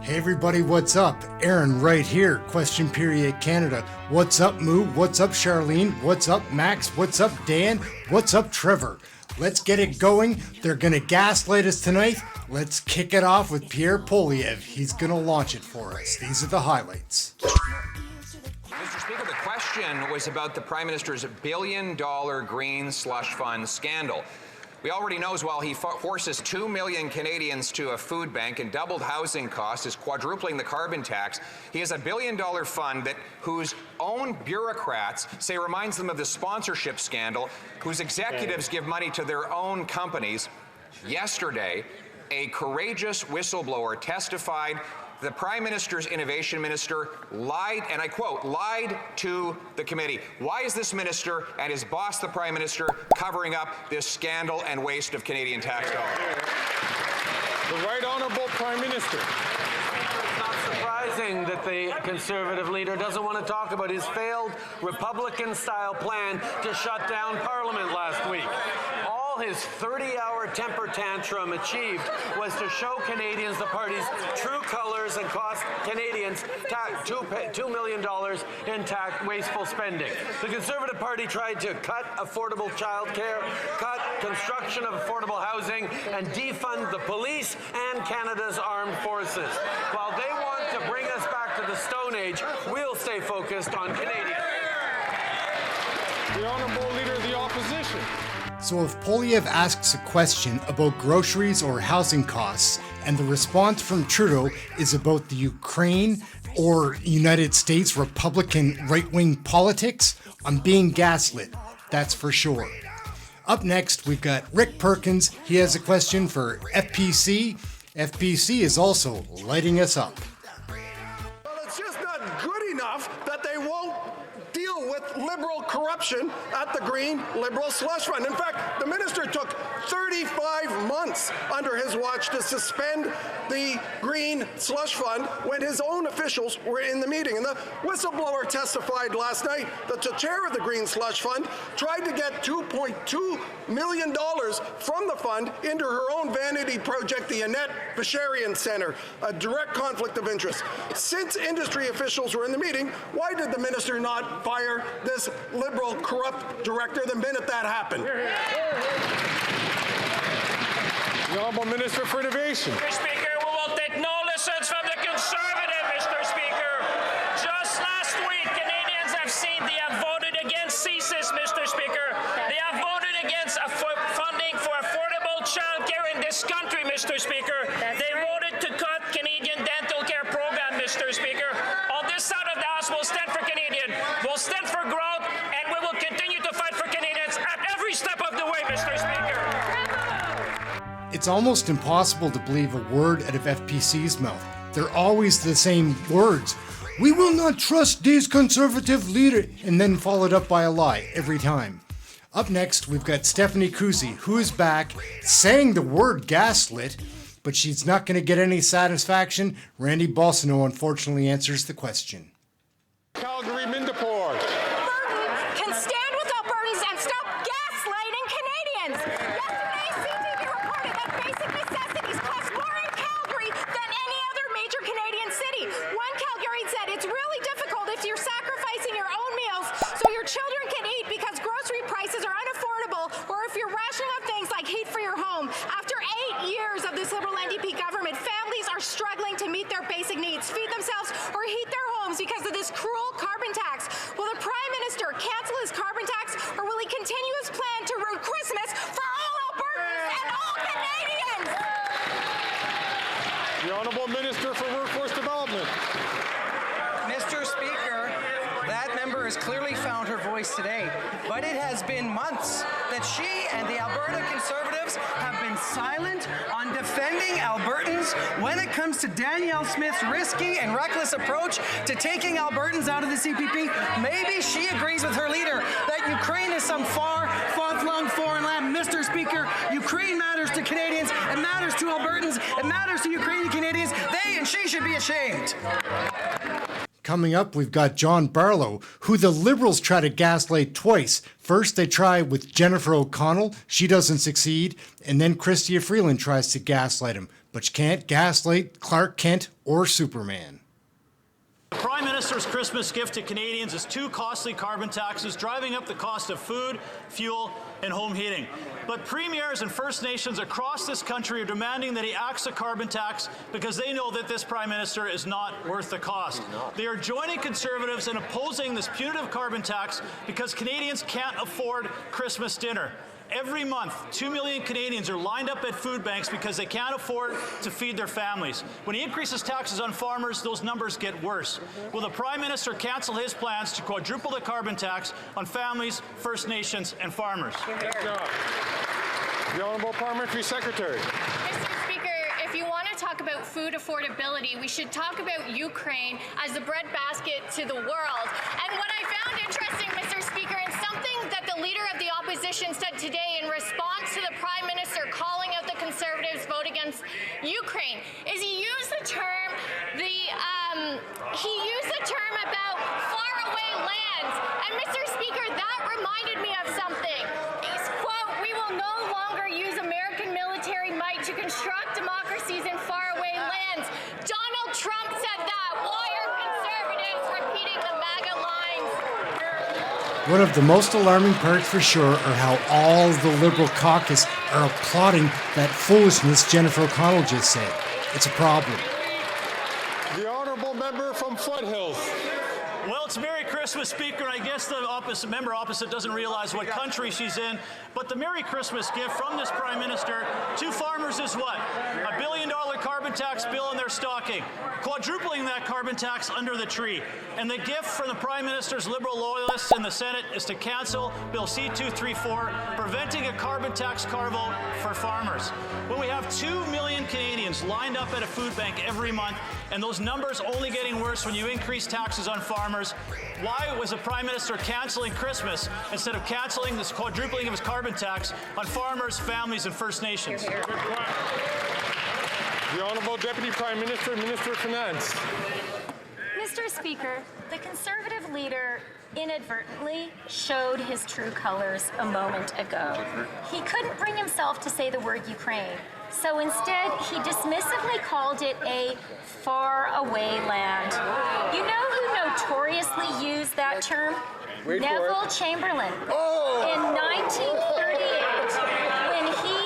Hey everybody, what's up? Ehren right here, Question Period Canada. What's up, Moo? What's up, Charlene? What's up, Max? What's up, Dan? What's up, Trevor? Let's get it going. They're gonna gaslight us tonight. Let's kick it off with Pierre Poilievre. He's gonna launch it for us. These are the highlights. Mr. Speaker, the question was about the Prime Minister's billion-dollar green slush fund scandal. We already know while he forces 2 million Canadians to a food bank and doubled housing costs, is quadrupling the carbon tax, he has a billion-dollar fund that whose own bureaucrats say reminds them of the sponsorship scandal, whose executives give money to their own companies. Yesterday, a courageous whistleblower testified the Prime Minister's Innovation Minister lied, and I quote, lied to the committee. Why is this minister and his boss, the Prime Minister, covering up this scandal and waste of Canadian tax dollars? The Right Honourable Prime Minister. It's not surprising that the Conservative leader doesn't want to talk about his failed Republican-style plan to shut down Parliament last week. All his 30-hour temper tantrum achieved was to show Canadians the party's true colors and cost Canadians $2 million in tax wasteful spending. The Conservative Party tried to cut affordable childcare, cut construction of affordable housing, and defund the police and Canada's armed forces. While they want to bring us back to the Stone Age, we'll stay focused on Canadians. The Honourable Leader of the Opposition. So if Poilievre asks a question about groceries or housing costs, and the response from Trudeau is about the Ukraine or United States Republican right-wing politics, I'm being gaslit, that's for sure. Up next, we've got Rick Perkins. He has a question for FPC. FPC is also lighting us up. Well, it's just not good enough that they won't deal with Liberal corruption at the Green Liberal Slush Fund. In fact, the minister took 35 months under his watch to suspend the Green Slush Fund when his own officials were in the meeting. And the whistleblower testified last night that the chair of the Green Slush Fund tried to get $2.2 million from the fund into her own vanity project, the Annette Basharian Centre, a direct conflict of interest. Since industry officials were in the meeting, why did the minister not fire this Liberal corrupt director the minute that happened? The Honourable Minister for Innovation. Mr. Speaker, we will take no lessons from the Conservative, Mr. Speaker. Just last week, Canadians have seen they have voted against CSIS, Mr. Speaker. They have voted against funding for affordable child care in this country, Mr. Speaker. They voted to cut Canadian dental care program, Mr. Speaker. On this side of the House, we'll stand for Canadian. We'll stand for growth, and we will continue to fight for Canadians at every step of the way, Mr. Speaker. It's almost impossible to believe a word out of FPC's mouth. They're always the same words. We will not trust these Conservative leaders, and then followed up by a lie every time. Up next, we've got Stephanie Kusi, who is back, saying the word gaslit, but she's not going to get any satisfaction. Randy Balsano unfortunately answers the question. Calgary Mindapore. Albertans can stand with Albertans and stop gaslighting Canadians. Yesterday, CTV reported that basic necessities cost more in Calgary than any other major Canadian city. One Calgarian said it's really difficult if you're sacrificing your own meals so your children can eat because grocery prices are unaffordable, or if you're rationing up things like heat for your home. After 8 years of this Liberal NDP government, families are struggling to meet their basic needs, feed themselves, or heat their homes because of this cruel carbon tax. Will the Prime Minister cancel his carbon tax, or will he continue his plan to ruin Christmas for all Albertans and all Canadians? The Honourable Minister for Workforce Development. Mr. Speaker, that member has clearly found her voice today, but it has been months that she and the Alberta Conservatives have been silent on defending Albertans when it comes to Danielle Smith's risky and reckless approach to taking Albertans out of the CPP. Maybe she agrees with her leader that Ukraine is some far-flung foreign land. Mr. Speaker, Ukraine matters to Canadians, it matters to Albertans, it matters to Ukrainian Canadians. They and she should be ashamed. Coming up, we've got John Barlow, who the Liberals try to gaslight twice. First, they try with Jennifer O'Connell. She doesn't succeed. And then Chrystia Freeland tries to gaslight him. but you can't gaslight Clark Kent or Superman. The Prime Minister's Christmas gift to Canadians is 2 costly carbon taxes, driving up the cost of food, fuel, and home heating. But premiers and First Nations across this country are demanding that he axe a carbon tax because they know that this Prime Minister is not worth the cost. They are joining Conservatives in opposing this punitive carbon tax because Canadians can't afford Christmas dinner. Every month, 2 million Canadians are lined up at food banks because they can't afford to feed their families. When he increases taxes on farmers, those numbers get worse. Will the Prime Minister cancel his plans to quadruple the carbon tax on families, First Nations, and farmers? The Honourable Parliamentary Secretary. Mr. Speaker, if you want to talk about food affordability, we should talk about Ukraine as the breadbasket to the world. And what I found interesting, Mr. Speaker, and something that the Leader of the Opposition said today in response to the Prime Minister calling out the Conservatives' vote against Ukraine, is he used the term about faraway lands. And Mr. Speaker, that reminded me of something. He's, quote, "We will no longer use American military might to construct democracies in faraway lands." Donald Trump said that. Why are Conservatives repeating the MAGA lines? One of the most alarming parts for sure are how all the Liberal caucus are applauding that foolishness Jennifer O'Connell just said. It's a problem. The Honourable Member from Foothills. Well, it's Merry Christmas, Speaker, and I guess the member opposite doesn't realize what country she's in, but the Merry Christmas gift from this Prime Minister to farmers is what? $1 billion carbon tax bill in their stocking, quadrupling that carbon tax under the tree. And the gift from the Prime Minister's Liberal loyalists in the Senate is to cancel Bill C-234, preventing a carbon tax carve-out for farmers. When we have 2 million Canadians lined up at a food bank every month, and those numbers only getting worse when you increase taxes on farmers, why was the Prime Minister canceling Christmas instead of canceling this quadrupling of his carbon tax on farmers, families, and First Nations? The Honourable Deputy Prime Minister, Minister of Finance. Mr. Speaker, the Conservative leader inadvertently showed his true colors a moment ago. He couldn't bring himself to say the word Ukraine, so instead he dismissively called it a faraway land. You know who notoriously used that term? Neville Chamberlain. In 1938, when he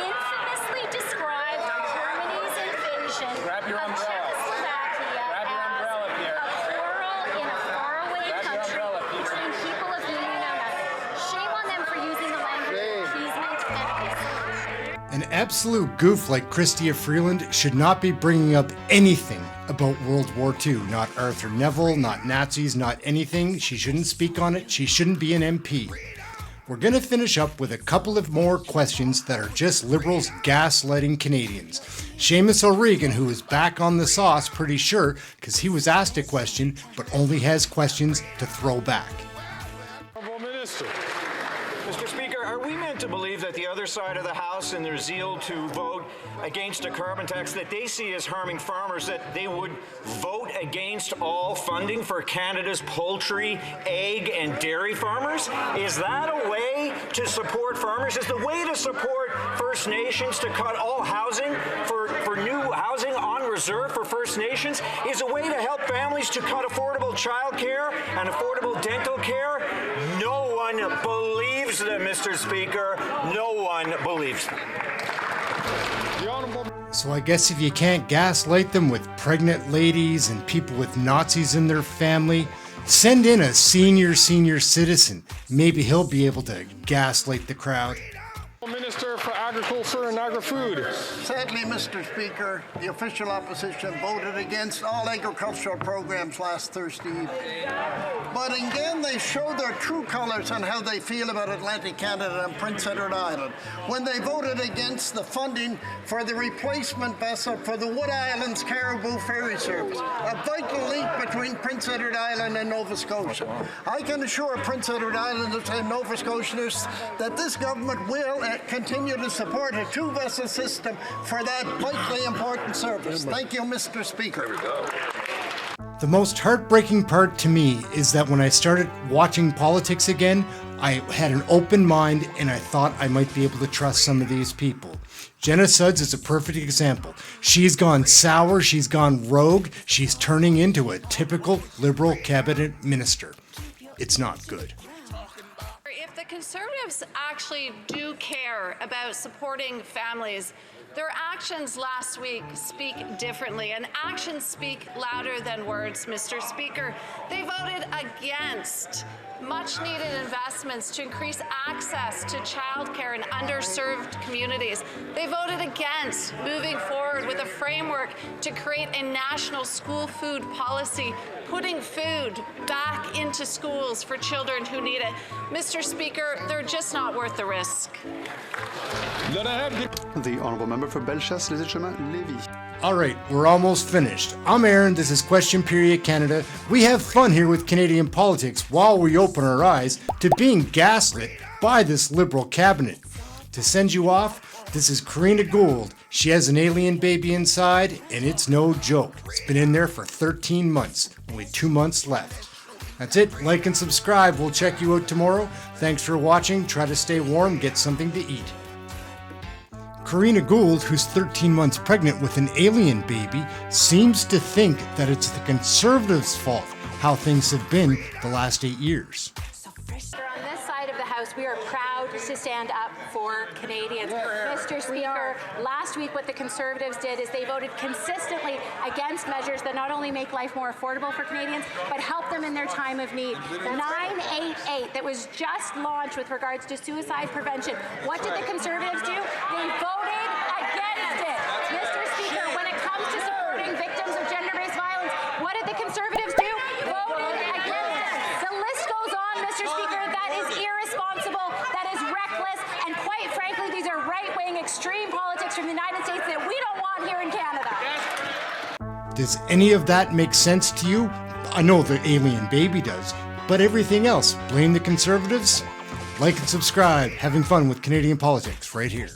infamously described Germany's invasion of Czechoslovakia as a quarrel in a faraway country between people of whom we know nothing. Shame on them for using the language of appeasement and isolation. An absolute goof like CHYSTIA Freeland should not be bringing up anything about World War II. Not Arthur Neville, not Nazis, not anything. She shouldn't speak on it. She shouldn't be an MP. We're going to finish up with a couple of more questions that are just Liberals gaslighting Canadians. Seamus O'Regan, who is back on the sauce pretty sure, because he was asked a question, but only has questions to throw back. Honourable Minister. Mr. Speaker, are we meant to believe that the other side of the House, in their zeal to vote against a carbon tax that they see as harming farmers, that they would vote against all funding for Canada's poultry, egg, and dairy farmers? Is that a way to support farmers? Is the way to support First Nations to cut all housing for new housing on reserve for First Nations? Is a way to help families to cut affordable child care and affordable dental care? No one believes them, Mr. Speaker. No one believes them. So I guess if you can't gaslight them with pregnant ladies and people with Nazis in their family, send in a senior citizen. Maybe he'll be able to gaslight the crowd. Minister for Agriculture and Agri-Food. Sadly, Mr. Speaker, the official opposition voted against all agricultural programs last Thursday evening. But again, they showed their true colours on how they feel about Atlantic Canada and Prince Edward Island when they voted against the funding for the replacement vessel for the Wood Islands Caribou Ferry Service, a vital link between Prince Edward Island and Nova Scotia. I can assure Prince Edward Islanders and Nova Scotians that this government will continue to support a two-vessel system for that vitally important service. Thank you, Mr. Speaker. The most heartbreaking part to me is that when I started watching politics again, I had an open mind and I thought I might be able to trust some of these people. Jenna Sudds is a perfect example. She's gone sour, she's gone rogue, she's turning into a typical Liberal cabinet minister. It's not good. If the Conservatives actually do care about supporting families, their actions last week speak differently, and actions speak louder than words, Mr. Speaker. They voted against much-needed investments to increase access to childcare in underserved communities. They voted against moving forward with a framework to create a national school food policy, putting food back into schools for children who need it. Mr. Speaker, they're just not worth the risk. The Honourable Member for Bellechasse, Les Chemins, Lévis. All right, we're almost finished. I'm Ehren, this is Question Period Canada. We have fun here with Canadian politics while we open our eyes to being gaslit by this Liberal cabinet. To send you off, this is Karina Gould. She has an alien baby inside, and it's no joke. It's been in there for 13 months, only 2 months left. That's it, like and subscribe. We'll check you out tomorrow. Thanks for watching. Try to stay warm, get something to eat. Karina Gould, who's 13 months pregnant with an alien baby, seems to think that it's the Conservatives' fault how things have been the last 8 years. On this side of the House, we are proud to stand up for Canadians. Mr. Speaker, last week what the Conservatives did is they voted consistently against measures that not only make life more affordable for Canadians, but help them in their time of need. 988 that was just launched with regards to suicide prevention. What did the Conservatives do? They voted against it. Mr. Speaker, when it comes to supporting victims of gender-based violence, what did the Conservatives do? Voted against it. The list goes on, Mr. Speaker. That is irresponsible. That is reckless. And quite frankly, these are right-wing extreme politics from the United States that we don't want here in Canada. Does any of that make sense to you? I know the alien baby does, but everything else, blame the Conservatives? Like and subscribe. Having fun with Canadian politics right here.